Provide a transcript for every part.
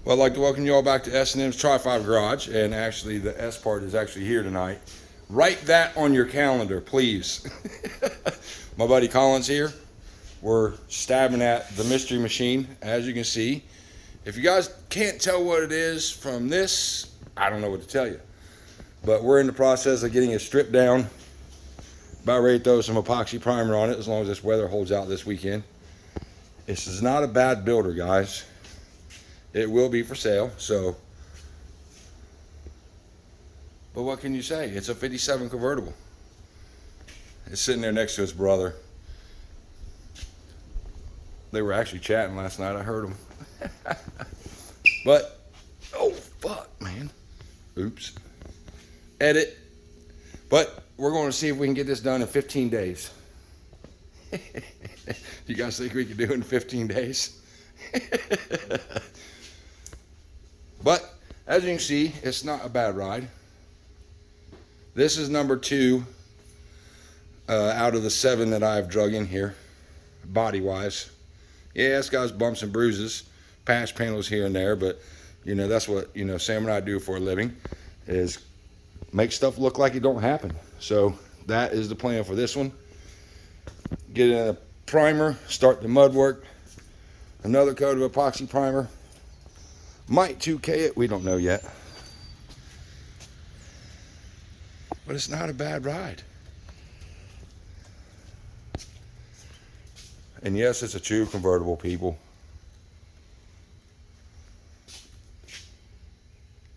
Well, I'd like to welcome you all back to S&M's Tri-5 Garage, and actually the S part is actually here tonight. Write that on your calendar, please. My buddy Colin's here. We're stabbing at the mystery machine, as you can see. If you guys can't tell what it is from this, I don't know what to tell you. But we're in the process of getting it stripped down. About ready to throw some epoxy primer on it, as long as this weather holds out this weekend. This is not a bad builder, guys. It will be for sale, so. But what can you say? It's a 57 convertible. It's sitting there next to his brother. They were actually chatting last night. I heard them. But, oh, fuck, man. Oops. Edit. But we're going to see if we can get this done in 15 days. You guys think we can do it in 15 days? But, as you can see, it's not a bad ride. This is number 2 out of the 7 that I've drug in here, body-wise. Yeah, it's got bumps and bruises, patch panels here and there, but, you know, that's what, you know, Sam and I do for a living, is make stuff look like it don't happen. So, that is the plan for this one. Get in a primer, start the mud work, another coat of epoxy primer. Might 2K it, we don't know yet. But it's not a bad ride. And yes, it's a true convertible, people.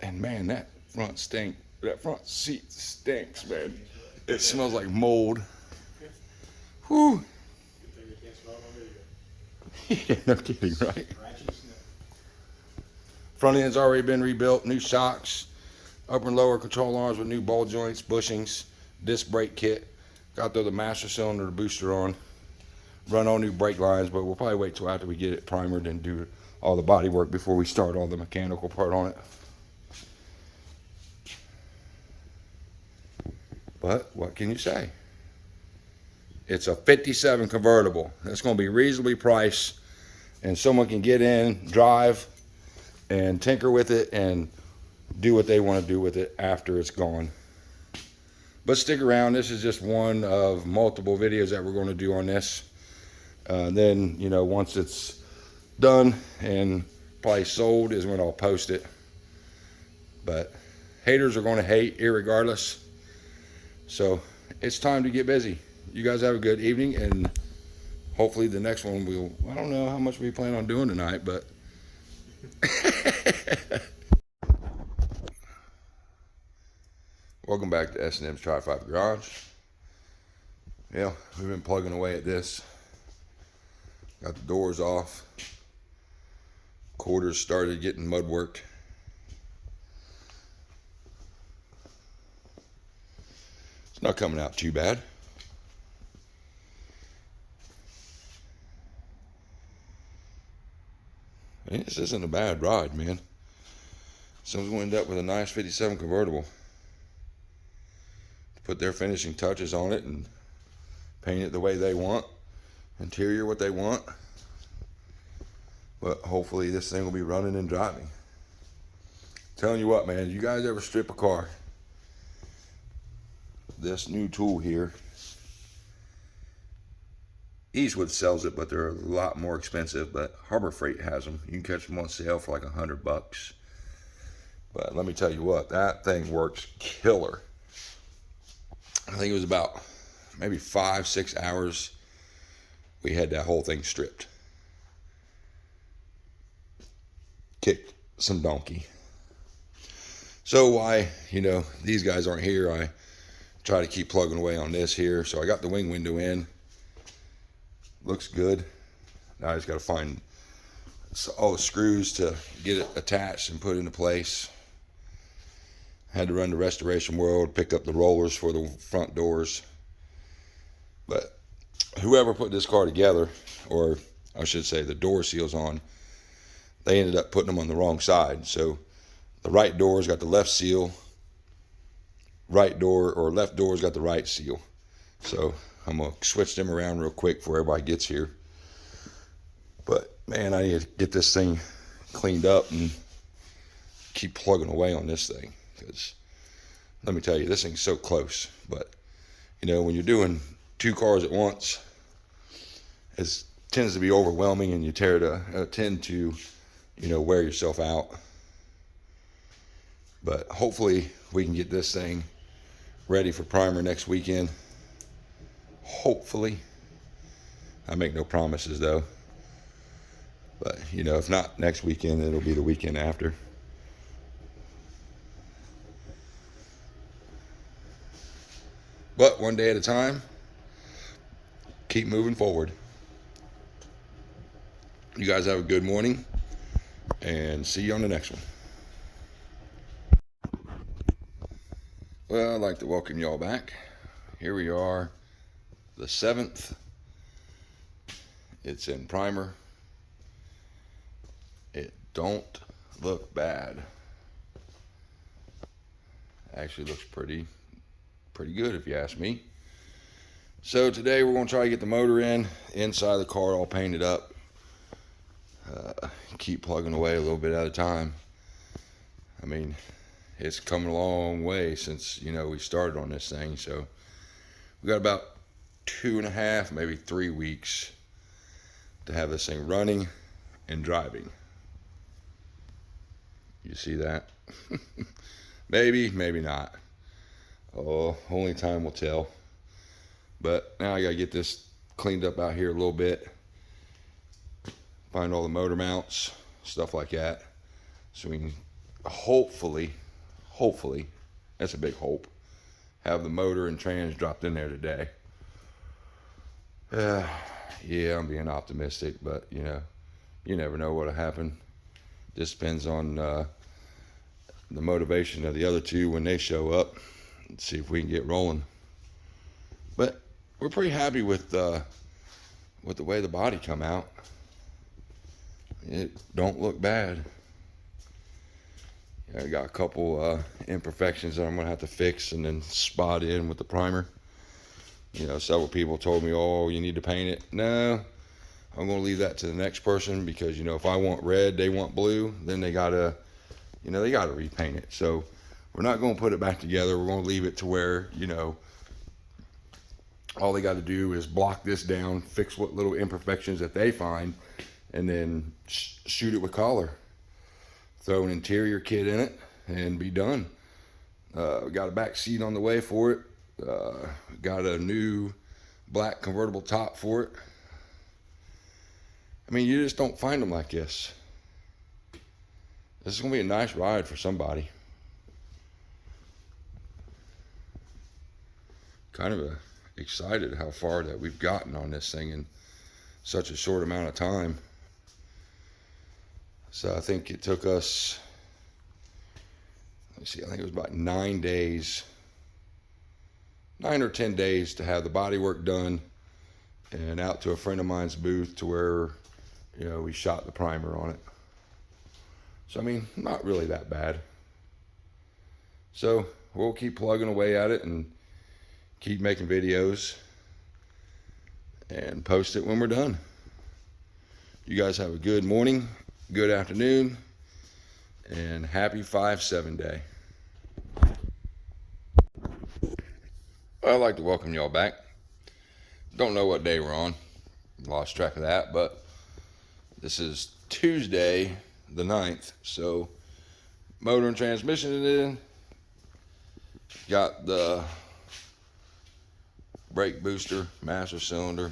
And man, that front seat stinks, man. It smells like mold. Whew. Yeah, no kidding, right? Front end's already been rebuilt, new shocks, upper and lower control arms with new ball joints, bushings, disc brake kit. Got the master cylinder, the booster on. Run all new brake lines, but we'll probably wait till after we get it primered and do all the body work before we start all the mechanical part on it. But what can you say? It's a 57 convertible. That's going to be reasonably priced, and someone can get in, drive, and tinker with it and do what they want to do with it after it's gone. But stick around. This is just one of multiple videos that we're going to do on this. Then, you know, once it's done and probably sold is when I'll post it. But haters are going to hate irregardless. So it's time to get busy. You guys have a good evening, and hopefully the next one I don't know how much we plan on doing tonight, but welcome back to S&M's Tri-5 Garage. Yeah, we've been plugging away at this. Got the doors off. Quarters started getting mud work. It's not coming out too bad. This isn't a bad ride, man. Someone's going to end up with a nice 57 convertible. Put their finishing touches on it and paint it the way they want. Interior what they want. But hopefully this thing will be running and driving. Telling you what, man, you guys ever strip a car? This new tool here, Eastwood sells it, but they're a lot more expensive, but Harbor Freight has them. You can catch them on sale for like $100. But let me tell you what, that thing works killer. I think it was about maybe 5-6 hours we had that whole thing stripped. Kicked some donkey. So why, you know, these guys aren't here, I try to keep plugging away on this here. So I got the wing window in. Looks good. Now I just got to find all the screws to get it attached and put into place. Had to run to Restoration World, pick up the rollers for the front doors. But whoever put this car together, or I should say the door seals on, they ended up putting them on the wrong side. So the right door's got the left seal, right door or left door's got the right seal. So I'm going to switch them around real quick before everybody gets here. But man, I need to get this thing cleaned up and keep plugging away on this thing, because let me tell you, this thing's so close. But you know, when you're doing 2 cars at once, it tends to be overwhelming, and you tend to, you know, wear yourself out. But hopefully we can get this thing ready for primer next weekend. Hopefully. I make no promises though. But you know, if not next weekend, it'll be the weekend after. But one day at a time, keep moving forward. You guys have a good morning, and see you on the next one. Well, I'd like to welcome y'all back. Here we are, the 7th. It's in primer. It don't look bad. Actually looks pretty good if you ask me. So today we're going to try to get the motor inside the car all painted up. Keep plugging away a little bit at a time. I mean, it's come a long way since, you know, we started on this thing. So we got about 2.5, maybe 3 weeks to have this thing running and driving. You see that? Maybe not. Oh, only time will tell. But now I gotta get this cleaned up out here a little bit. Find all the motor mounts, stuff like that, so we can hopefully, that's a big hope, have the motor and trans dropped in there today. Yeah, I'm being optimistic, but you know, you never know what'll happen. Just depends on the motivation of the other two when they show up. Let's see if we can get rolling. But we're pretty happy with the way the body come out. It don't look bad. I got a couple imperfections that I'm gonna have to fix and then spot in with the primer. You know, several people told me, oh, you need to paint it. No, I'm gonna leave that to the next person, because you know, if I want red, they want blue, then they gotta repaint it. So we're not gonna put it back together. We're gonna leave it to where, you know, all they got to do is block this down, fix what little imperfections that they find, and then shoot it with collar. Throw an interior kit in it and be done. We got a back seat on the way for it. Got a new black convertible top for it. I mean, you just don't find them like this. This is gonna be a nice ride for somebody. Kind of excited how far that we've gotten on this thing in such a short amount of time. So I think it took us, let's see, I think it was about 9 days, 9 or 10 days to have the body work done and out to a friend of mine's booth to where, you know, we shot the primer on it. So I mean, not really that bad. So we'll keep plugging away at it and keep making videos and post it when we're done. You guys have a good morning, good afternoon, and happy 5/7 day. I'd like to welcome y'all back. Don't know what day we're on, lost track of that, but this is Tuesday the 9th. So motor and transmission is in. Got the brake booster, master cylinder,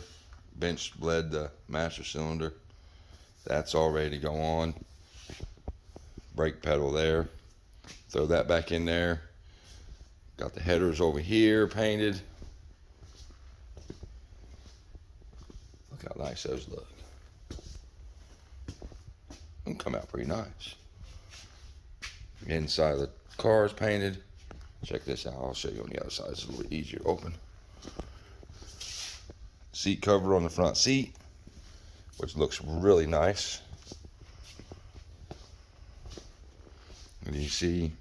bench bled the master cylinder. That's all ready to go on. Brake pedal there. Throw that back in there. Got the headers over here painted. Look how nice those look. They come out pretty nice. Inside of the car is painted. Check this out. I'll show you on the other side. It's a little easier to open. Seat cover on the front seat, which looks really nice. And you see,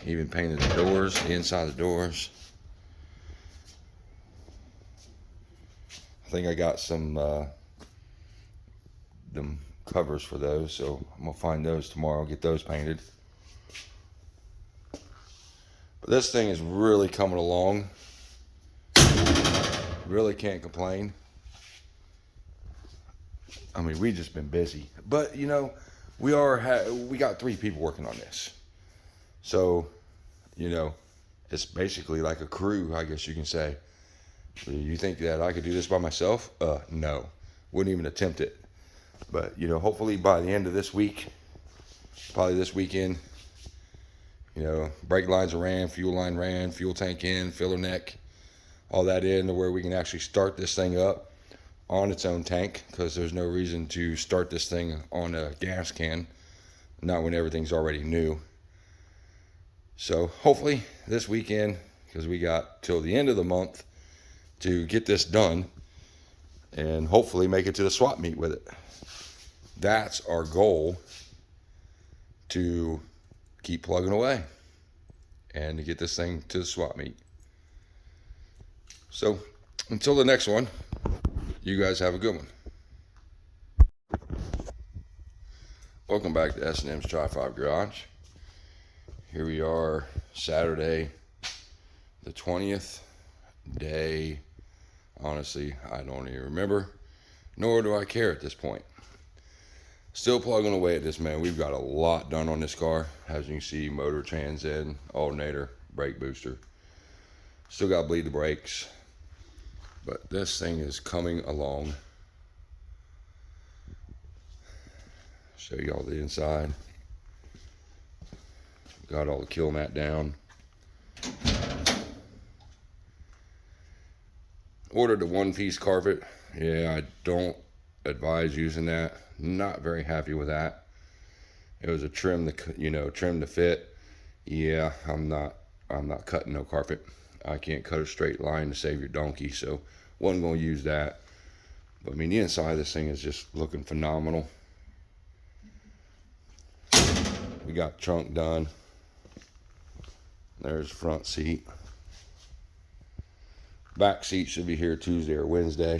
even painted the doors, the inside of the doors. I think I got some them covers for those, so I'm gonna find those tomorrow, get those painted. But this thing is really coming along. Really can't complain. I mean, we just been busy, but you know, we got 3 people working on this, so you know, it's basically like a crew, I guess you can say. You think that I could do this by myself? No, wouldn't even attempt it. But you know, hopefully by the end of this week, probably this weekend, you know, brake lines are ran, fuel line ran, fuel tank in, filler neck, all that in, to where we can actually start this thing up on its own tank, because there's no reason to start this thing on a gas can, not when everything's already new. So hopefully this weekend, because we got till the end of the month to get this done, and hopefully make it to the swap meet with it. That's our goal, to keep plugging away and to get this thing to the swap meet. So until the next one, you guys have a good one. Welcome back to S&M's Try 5 Garage. Here we are, Saturday the 20th day. Honestly, I don't even remember, nor do I care at this point. Still plugging away at this, man. We've got a lot done on this car. As you can see, motor, trans end, alternator, brake booster. Still got to bleed the brakes. But this thing is coming along. Show you all the inside. Got all the kill mat down. Ordered a one-piece carpet. Yeah, I don't advise using that. Not very happy with that. It was a trim to fit. Yeah, I'm not cutting no carpet. I can't cut a straight line to save your donkey, so wasn't going to use that. But I mean, the inside of this thing is just looking phenomenal. We got trunk done. There's the front seat. Back seat should be here Tuesday or Wednesday.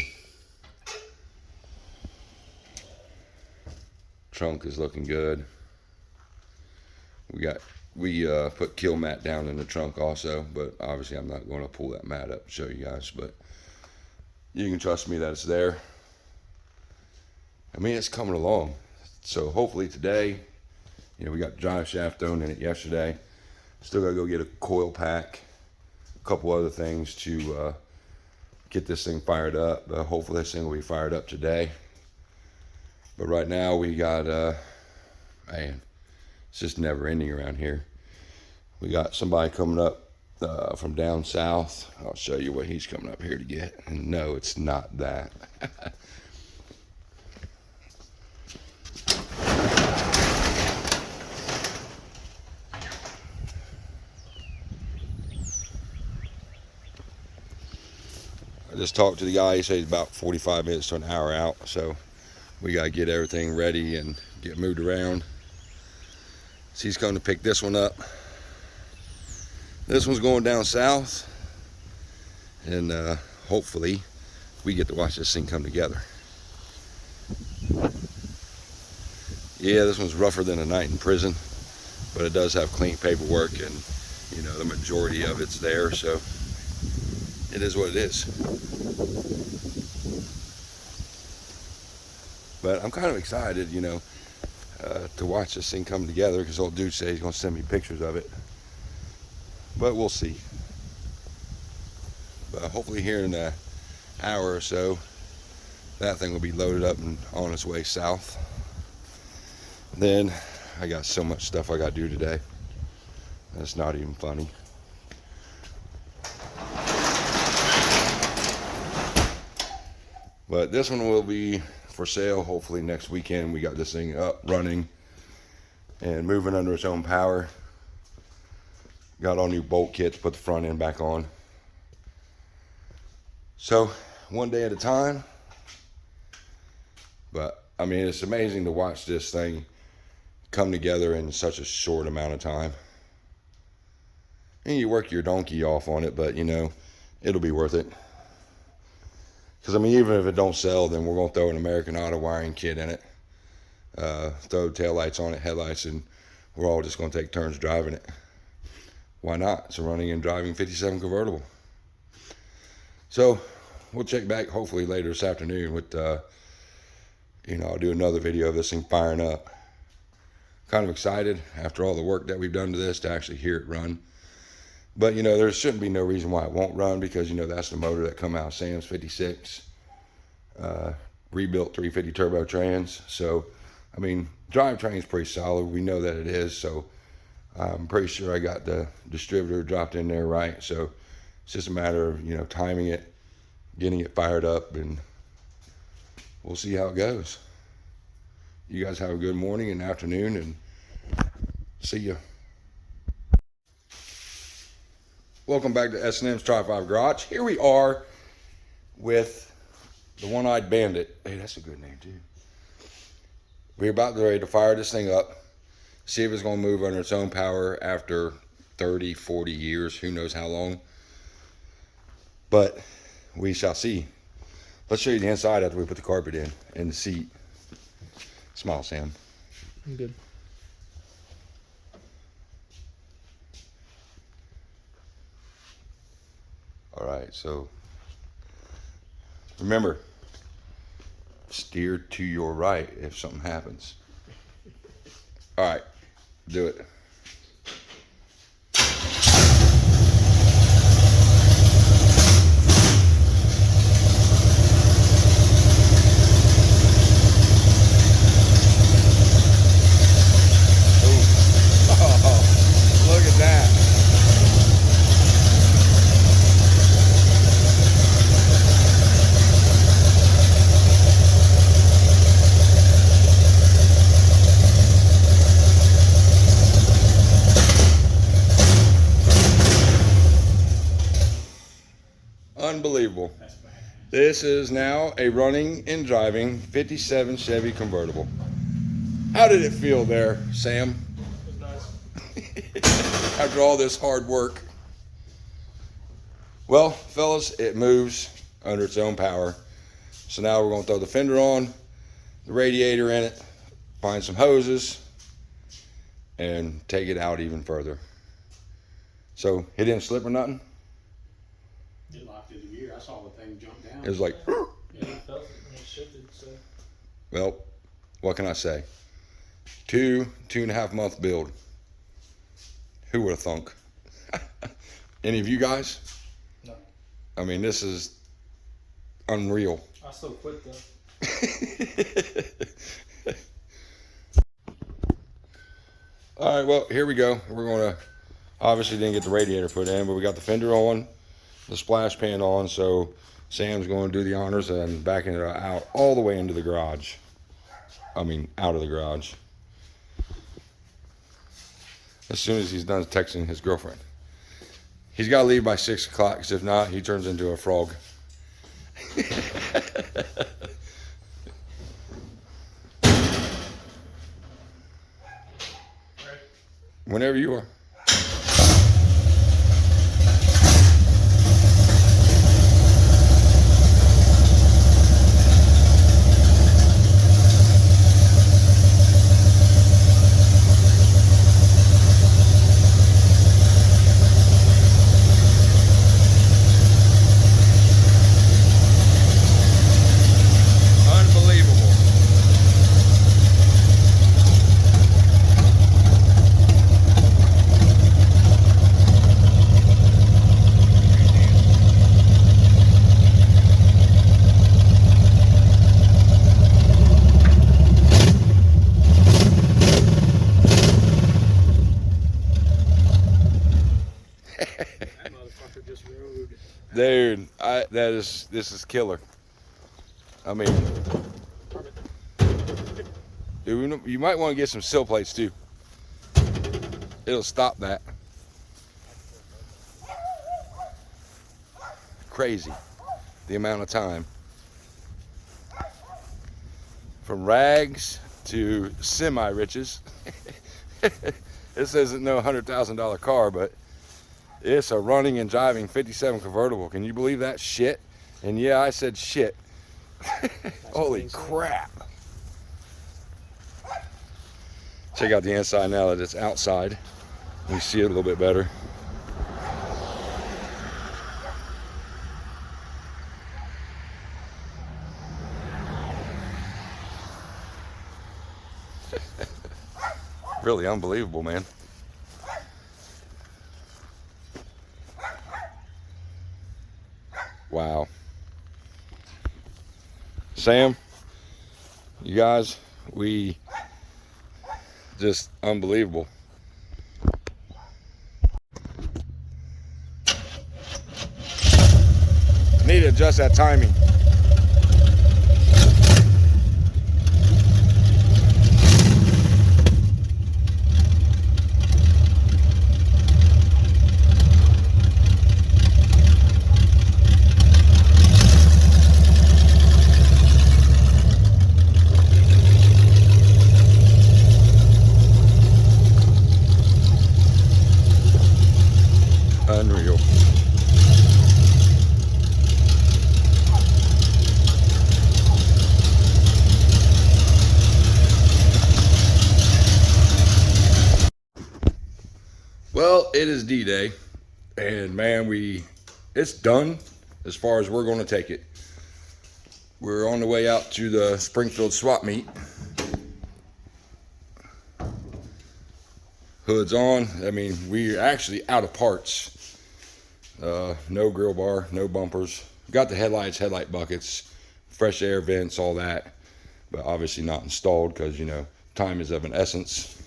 Trunk is looking good. We put kill mat down in the trunk also, but obviously I'm not going to pull that mat up and show you guys, but you can trust me that it's there. I mean, it's coming along. So hopefully today, you know, we got the drive shaft thrown in it yesterday. Still got to go get a coil pack, a couple other things to get this thing fired up. Hopefully this thing will be fired up today. But right now we got, man, it's just never ending around here. We got somebody coming up from down south. I'll show you what he's coming up here to get. And no, it's not that. I just talked to the guy. He said he's about 45 minutes to an hour out. So we got to get everything ready and get moved around. So he's going to pick this one up. This one's going down south. And hopefully we get to watch this thing come together. Yeah, this one's rougher than a night in prison, but it does have clean paperwork, and you know, the majority of it's there, so it is what it is. But I'm kind of excited, you know, to watch this thing come together, because old dude said he's going to send me pictures of it. But we'll see. But hopefully here in an hour or so, that thing will be loaded up and on its way south. Then I got so much stuff I got to do today. That's not even funny. But this one will be for sale hopefully next weekend. We got this thing up, running, and moving under its own power. Got all new bolt kits, put the front end back on. So one day at a time. But I mean, it's amazing to watch this thing come together in such a short amount of time. And you work your donkey off on it, but you know, it'll be worth it. Because I mean, even if it don't sell, then we're going to throw an American Auto wiring kit in it. Throw taillights on it, headlights, and we're all just going to take turns driving it. why not? It's a running and driving 57 convertible. So we'll check back hopefully later this afternoon with, you know, I'll do another video of this thing firing up. Kind of excited after all the work that we've done to this to actually hear it run. But, you know, there shouldn't be no reason why it won't run, because, you know, that's the motor that come out of Sam's 56. Rebuilt 350 turbo trans. So, I mean, drivetrain's pretty solid. We know that it is. So, I'm pretty sure I got the distributor dropped in there right. So, it's just a matter of, you know, timing it, getting it fired up, and we'll see how it goes. You guys have a good morning and afternoon, and see ya. Welcome back to S&M's Tri-5 Garage. Here we are with the One-Eyed Bandit. Hey, that's a good name too. We're about ready to fire this thing up, see if it's going to move under its own power after 30, 40 years, who knows how long. But we shall see. Let's show you the inside after we put the carpet in and the seat. Smile, Sam. I'm good. All right, so remember, steer to your right if something happens. All right, do it. Unbelievable. This is now a running and driving 57 Chevy convertible. How did it feel there, Sam? It was nice. After all this hard work. Well, fellas, it moves under its own power. So now we're going to throw the fender on, the radiator in it, find some hoses, and take it out even further. So it didn't slip or nothing? It locked into gear. I saw the thing jump down. It was like, Yeah, I felt it when it shifted, so. well, what can I say? 2.5 month build. Who would have thunk? Any of you guys? No. I mean, this is unreal. I still quit though. All right, well, here we go. We're going to, obviously didn't get the radiator put in, but we got the fender on, the splash pan on, so Sam's going to do the honors and backing it out all the way into the garage. I mean, out of the garage. As soon as he's done texting his girlfriend. He's got to leave by 6 o'clock, because if not, he turns into a frog. Whenever you are. That motherfucker just rode. Dude, this is killer. I mean, dude, you might want to get some sill plates too. It'll stop that. Crazy, the amount of time. From rags to semi-riches. This isn't no $100,000 car, but it's a running and driving 57 convertible. Can you believe that shit? And yeah, I said shit. Holy crap. Check out the inside now that it's outside. You see it a little bit better. Really unbelievable, man. Wow. Sam, you guys, we just unbelievable. I need to adjust that timing. Unreal. Well, it is D-Day, and man, it's done as far as we're going to take it. We're on the way out to the Springfield swap meet. Hood's on. I mean, we're actually out of parts. No grill bar, no bumpers. Got the headlights, headlight buckets, fresh air vents, all that, but obviously not installed because, you know, time is of an essence.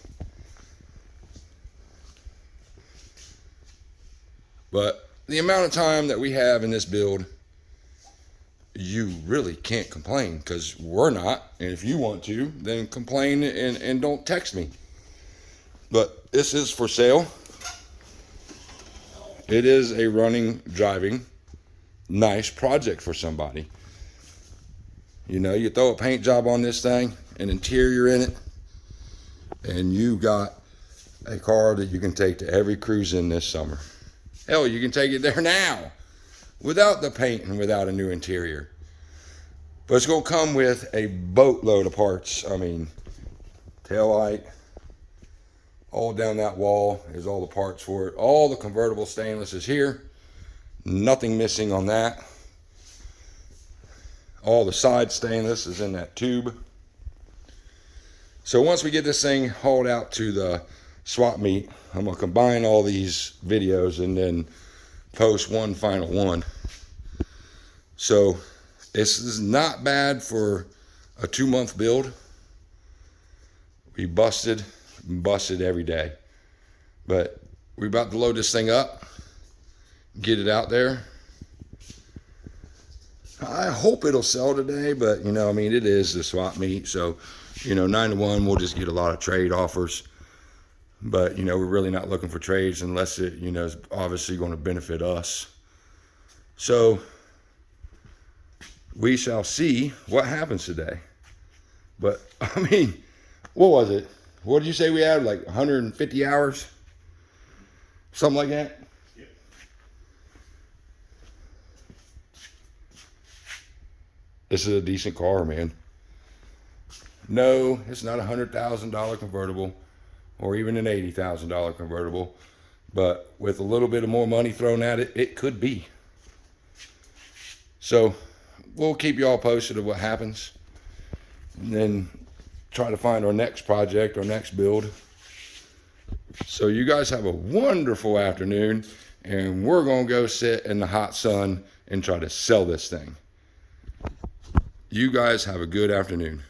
But the amount of time that we have in this build, you really can't complain, because we're not. And if you want to, then complain and don't text me. But this is for sale. It is a running, driving, nice project for somebody. You know, you throw a paint job on this thing, an interior in it, and you got a car that you can take to every cruise in this summer. Hell, you can take it there now without the paint and without a new interior. But it's going to come with a boatload of parts. I mean, taillight, all down that wall is all the parts for it. All the convertible stainless is here. Nothing missing on that. All the side stainless is in that tube. So once we get this thing hauled out to the swap meet, I'm going to combine all these videos and then post one final one. So this is not bad for a 2-month build. We busted every day. But we're about to load this thing up, get it out there. I hope it'll sell today, but you know, I mean, it is the swap meet, so you know, 9 to 1, we'll just get a lot of trade offers. But, you know, we're really not looking for trades unless it, you know, is obviously going to benefit us. So we shall see what happens today. But, I mean, what was it? What did you say we had? Like 150 hours? Something like that? Yep. This is a decent car, man. No, it's not a $100,000 convertible, or even an $80,000 convertible, but with a little bit of more money thrown at it, it could be. So we'll keep you all posted of what happens, and then try to find our next project, our next build. So you guys have a wonderful afternoon, and we're gonna go sit in the hot sun and try to sell this thing. You guys have a good afternoon.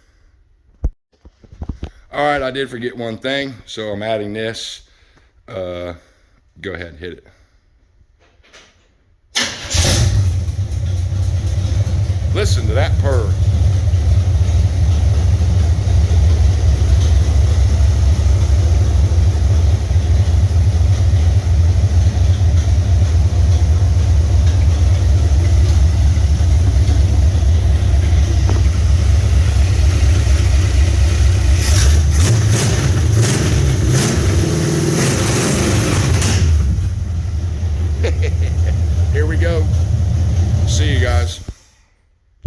All right, I did forget one thing, so I'm adding this. Go ahead and hit it. Listen to that purr.